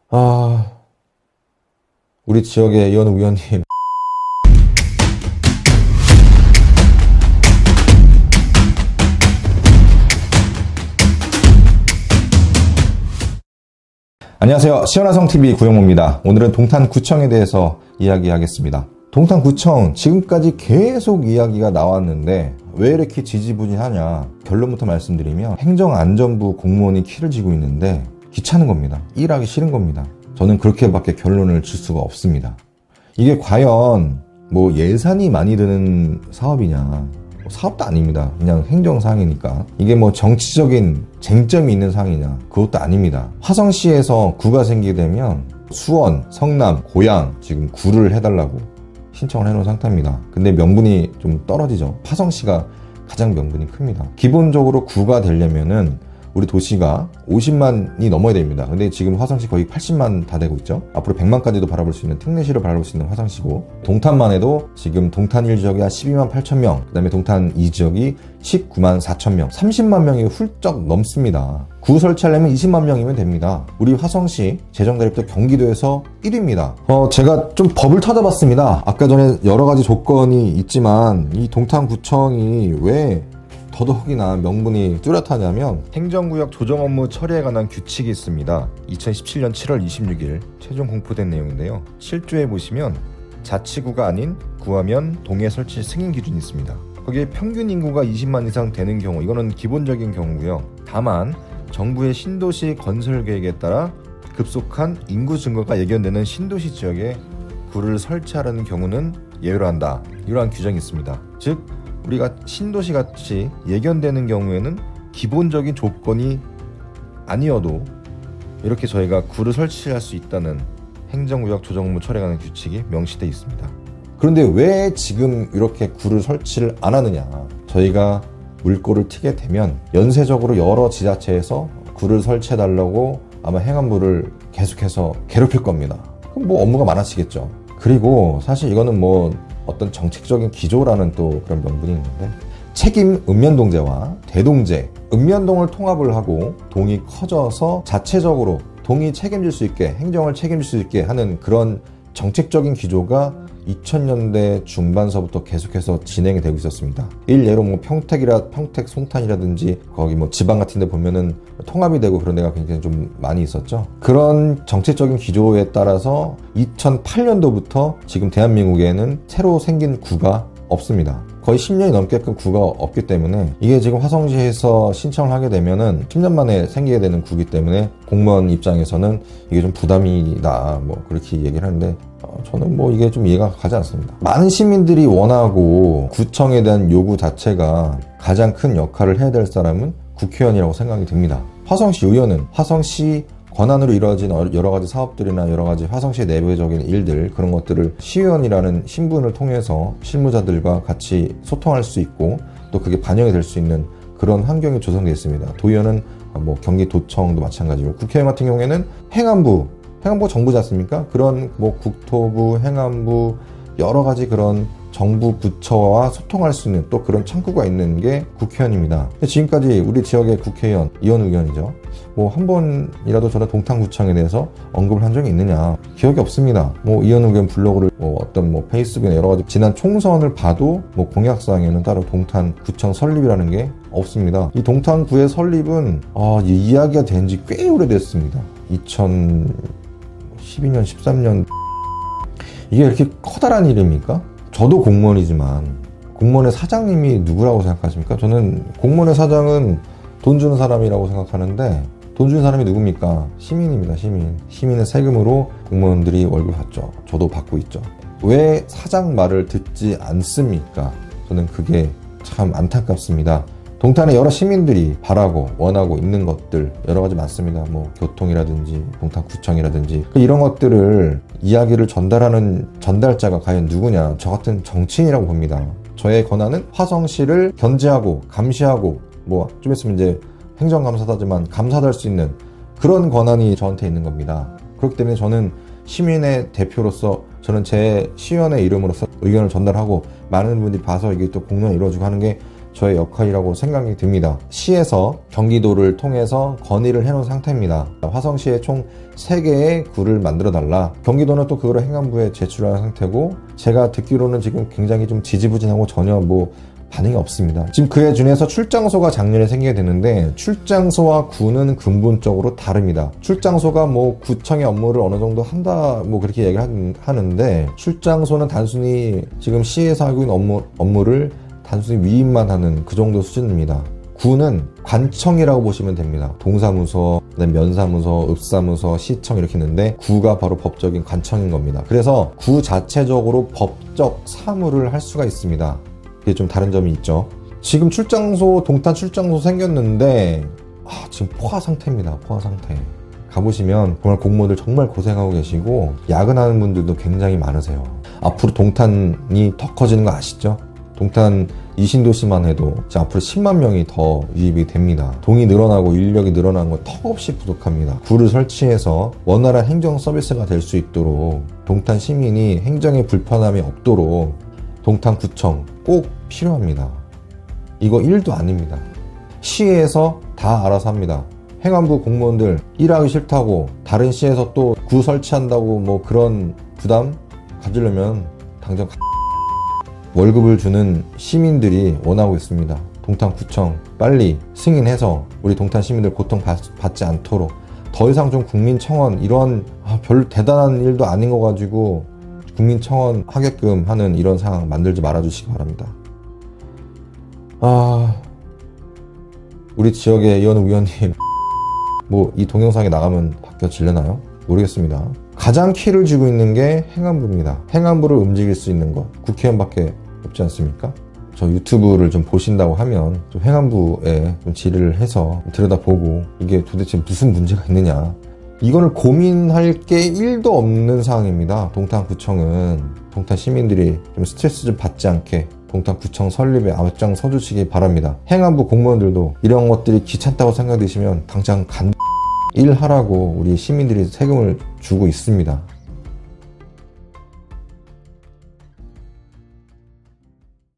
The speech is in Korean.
아, 우리 지역의 이현우 의원님. 안녕하세요. 시원하성TV 구영모입니다. 오늘은 동탄구청에 대해서 이야기하겠습니다. 동탄구청 지금까지 계속 이야기가 나왔는데 왜 이렇게 지지부진하냐. 결론부터 말씀드리면 행정안전부 공무원이 키를 쥐고 있는데 귀찮은 겁니다. 일하기 싫은 겁니다. 저는 그렇게밖에 결론을 줄 수가 없습니다. 이게 과연 뭐 예산이 많이 드는 사업이냐. 사업도 아닙니다. 그냥 행정사항이니까. 이게 뭐 정치적인 쟁점이 있는 사항이냐. 그것도 아닙니다. 화성시에서 구가 생기게 되면 수원, 성남, 고양 지금 구를 해달라고 신청을 해놓은 상태입니다. 근데 명분이 좀 떨어지죠. 화성시가 가장 명분이 큽니다. 기본적으로 구가 되려면은 우리 도시가 50만이 넘어야 됩니다. 근데 지금 화성시 거의 80만 다 되고 있죠. 앞으로 100만까지도 바라볼 수 있는 특례시를 바라볼 수 있는 화성시고, 동탄만 해도 지금 동탄 1지역이 한 12만 8천 명, 그 다음에 동탄 2지역이 19만 4천 명, 30만 명이 훌쩍 넘습니다. 구 설치하려면 20만 명이면 됩니다. 우리 화성시 재정대립도 경기도에서 1위입니다. 제가 좀 법을 찾아봤습니다. 아까 전에 여러 가지 조건이 있지만 이 동탄구청이 왜 더더욱이나 명분이 뚜렷하냐면 행정구역 조정 업무 처리에 관한 규칙이 있습니다. 2017년 7월 26일 최종 공포된 내용인데요. 7조에 보시면 자치구가 아닌 구하면 동해 설치 승인 기준이 있습니다. 거기에 평균 인구가 20만 이상 되는 경우, 이거는 기본적인 경우고요. 다만 정부의 신도시 건설 계획에 따라 급속한 인구 증가가 예견되는 신도시 지역에 구를 설치하라는 경우는 예외로 한다. 이러한 규정이 있습니다. 즉 우리가 신도시같이 예견되는 경우에는 기본적인 조건이 아니어도 이렇게 저희가 구를 설치할 수 있다는 행정구역 조정업무 처리에 관한 규칙이 명시되어 있습니다. 그런데 왜 지금 이렇게 구를 설치를 안 하느냐. 저희가 물꼬를 트게 되면 연쇄적으로 여러 지자체에서 구를 설치해달라고 아마 행안부를 계속해서 괴롭힐 겁니다. 그럼 뭐 업무가 많아지겠죠. 그리고 사실 이거는 뭐 어떤 정책적인 기조라는 또 그런 명분이 있는데, 책임 읍면동제와 대동제, 읍면동을 통합을 하고 동이 커져서 자체적으로 동이 책임질 수 있게, 행정을 책임질 수 있게 하는 그런 정책적인 기조가 2000년대 중반서부터 계속해서 진행이 되고 있었습니다. 일례로 뭐 평택 송탄이라든지 거기 뭐 지방 같은 데 보면은 통합이 되고 그런 데가 굉장히 좀 많이 있었죠. 그런 정책적인 기조에 따라서 2008년도부터 지금 대한민국에는 새로 생긴 구가 없습니다. 거의 10년이 넘게끔 구가 없기 때문에 이게 지금 화성시에서 신청을 하게 되면은 10년 만에 생기게 되는 구기 때문에 공무원 입장에서는 이게 좀 부담이다, 뭐 그렇게 얘기를 하는데 저는 뭐 이게 좀 이해가 가지 않습니다. 많은 시민들이 원하고 구청에 대한 요구 자체가 가장 큰 역할을 해야 될 사람은 국회의원이라고 생각이 듭니다. 화성시 의원은 화성시 권한으로 이루어진 여러 가지 사업들이나 여러 가지 화성시의 내부적인 일들, 그런 것들을 시의원이라는 신분을 통해서 실무자들과 같이 소통할 수 있고 또 그게 반영이 될 수 있는 그런 환경이 조성되어 있습니다. 도의원은 뭐 경기도청도 마찬가지고, 국회의원 같은 경우에는 행안부 정부지 않습니까? 그런 뭐 국토부, 행안부 여러 가지 그런 정부 부처와 소통할 수 있는 또 그런 창구가 있는 게 국회의원입니다. 지금까지 우리 지역의 국회의원 이현우 의원이죠. 뭐 한 번이라도 저는 동탄구청에 대해서 언급을 한 적이 있느냐, 기억이 없습니다. 뭐 이현우 의원 블로그를 어떤 페이스북이나 여러 가지 지난 총선을 봐도 뭐 공약사항에는 따로 동탄구청 설립이라는 게 없습니다. 이 동탄구의 설립은 이야기가 된 지 꽤 오래됐습니다. 2012년 13년 이게 이렇게 커다란 일입니까? 저도 공무원이지만 공무원의 사장님이 누구라고 생각하십니까? 저는 공무원의 사장은 돈 주는 사람이라고 생각하는데, 돈 주는 사람이 누굽니까? 시민입니다. 시민의 세금으로 공무원들이 월급 받죠. 저도 받고 있죠. 왜 사장 말을 듣지 않습니까? 저는 그게 참 안타깝습니다. 동탄의 여러 시민들이 바라고 원하고 있는 것들 여러 가지 많습니다. 뭐 교통이라든지 동탄구청이라든지 이런 것들을 이야기를 전달하는 전달자가 과연 누구냐. 저 같은 정치인이라고 봅니다. 저의 권한은 화성시를 견제하고 감시하고 뭐 좀 있으면 이제 행정감사다지만 감사도 할 수 있는 그런 권한이 저한테 있는 겁니다. 그렇기 때문에 저는 시민의 대표로서 저는 제 시의원의 이름으로서 의견을 전달하고 많은 분들이 봐서 이게 또 공론이 이루어지고 하는 게 저의 역할이라고 생각이 듭니다. 시에서 경기도를 통해서 건의를 해놓은 상태입니다. 화성시에 총 3개의 구를 만들어 달라. 경기도는 또 그거를 행안부에 제출한 상태고, 제가 듣기로는 지금 굉장히 좀 지지부진하고 전혀 반응이 없습니다. 지금 그에 준해서 출장소가 작년에 생기게 되는데, 출장소와 구는 근본적으로 다릅니다. 출장소가 구청의 업무를 어느 정도 한다 그렇게 얘기를 하는데, 출장소는 단순히 지금 시에서 하고 있는 업무를 단순히 위임만 하는 그 정도 수준입니다. 구는 관청이라고 보시면 됩니다. 동사무소, 면사무소, 읍사무소, 시청 이렇게 있는데, 구가 바로 법적인 관청인 겁니다. 그래서 구 자체적으로 법적 사무를 할 수가 있습니다. 이게 좀 다른 점이 있죠. 지금 동탄 출장소 생겼는데 지금 포화 상태입니다. 포화 상태. 가보시면 정말 공무원들 정말 고생하고 계시고, 야근하는 분들도 굉장히 많으세요. 앞으로 동탄이 더 커지는 거 아시죠? 동탄 이 신도시만 해도 앞으로 10만 명이 더 유입이 됩니다. 동이 늘어나고 인력이 늘어나는 건 턱없이 부족합니다. 구를 설치해서 원활한 행정 서비스가 될 수 있도록, 동탄 시민이 행정에 불편함이 없도록 동탄구청 꼭 필요합니다. 이거 1도 아닙니다. 시에서 다 알아서 합니다. 행안부 공무원들 일하기 싫다고 다른 시에서 또 구 설치한다고 그런 부담 가지려면 당장 월급을 주는 시민들이 원하고 있습니다. 동탄구청 빨리 승인해서 우리 동탄 시민들 고통받지 않도록, 더 이상 좀 국민청원 이런 별 대단한 일도 아닌 거 가지고 국민청원 하게끔 하는 이런 상황 만들지 말아주시기 바랍니다. 우리 지역의 이현우 의원님 이 동영상에 나가면 바뀌어지려나요? 모르겠습니다. 가장 키를 쥐고 있는 게 행안부입니다. 행안부를 움직일 수 있는 것 국회의원밖에 없지 않습니까? 저 유튜브를 좀 보신다고 하면 좀 행안부에 좀 질의를 해서 들여다보고, 이게 도대체 무슨 문제가 있느냐, 이거를 고민할 게 1도 없는 상황입니다. 동탄구청은 동탄 시민들이 좀 스트레스 좀 받지 않게 동탄구청 설립에 앞장 서주시기 바랍니다. 행안부 공무원들도 이런 것들이 귀찮다고 생각되시면 당장 일하라고 우리 시민들이 세금을 주고 있습니다.